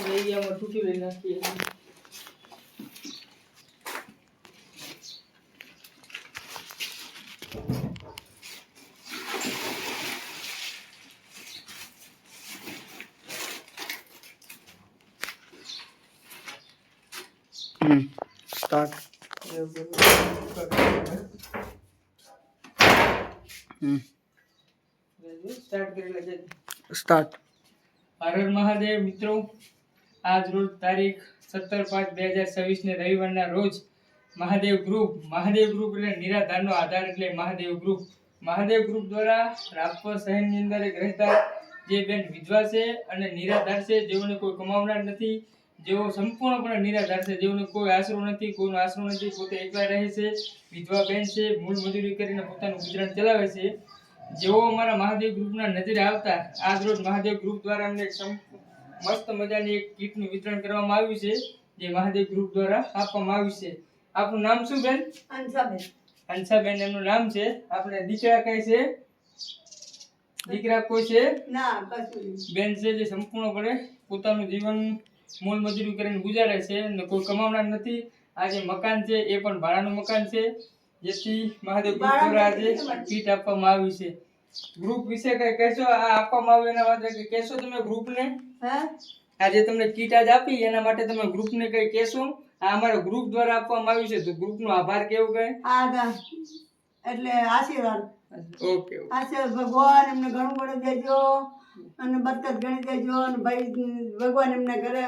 એરિયામાં તૂટી લઈ નાખીએ. સ્ટાર્ટ. સ્ટાર્ટ કરી લેજે. સ્ટાર્ટ. હર હર મહાદેવ મિત્રો, આજ રોજ તારીખ 17/5/2026 ને રવિવારના રોજ મહાદેવ ગ્રુપ એટલે નિરાધારનો આધાર એટલે મહાદેવ ગ્રુપ દ્વારા રાજકોટ શહેરની અંદર એક રહેતા જે બેન વિધવા છે અને નિરાધાર છે, જેઓને કોઈ કમાવનાર નથી, જેઓ સંપૂર્ણપણે નિરાધાર છે, જેઓને કોઈ આશરો નથી, કોઈનો આશરો નથી, પોતે એકલા રહે છે, વિધવા બેન છે, મૂળ મજૂરી કરીને પોતાનું ગુજરાન ચલાવે છે. જેઓ અમારા મહાદેવ ગ્રુપના નજરે આવતા આજ રોજ મહાદેવ ગ્રુપ દ્વારા અમને મસ્ત મજાની એક કીટનું વિતરણ કરવામાં આવ્યું છે, જે મહાદેવ ગ્રુપ દ્વારા આપવામાં આવ્યું છે. આપનું નામ શું બેન? હંસાબેન એમનું નામ છે. આપણે દીકરા કઈ છે? દીકરા કોઈ છે ના? બેન છે જે સંપૂર્ણપણે પોતાનું જીવન મૂળ મજૂરી કરીને ગુજારે છે અને કોઈ કમાવનાર નથી. આ જે મકાન છે એ પણ ભાડાનું મકાન છે, જેથી મહાદેવ ગ્રુપ દ્વારા આજે કીટ આપવામાં આવી છે. ગ્રુપ વિશે કઈ કહેશો? આ આપવામાં આવ્યું એના માટે કઈ કહેશો તમે ગ્રુપને? આજે તમને કીટ આજ આપી એના માટે તમે ગ્રુપને કઈ કહેશો? આ અમારા ગ્રુપ દ્વારા આપવામાં આવ્યું છે, તો ગ્રુપનો આભાર કેવું કઈ? એટલે આશીર્વાદ. ઓકે. આશીર્વાદ ભગવાન એમને ઘણું ઘણું દેજો અને બરકત ગણી દેજો અને ભાઈ ભગવાન એમને ઘરે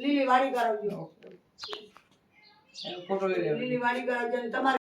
લીલી વાડી કરાવજો. ફોટો લઈ લેવાનો. લીલી વાડી કરાવજો અને તમારે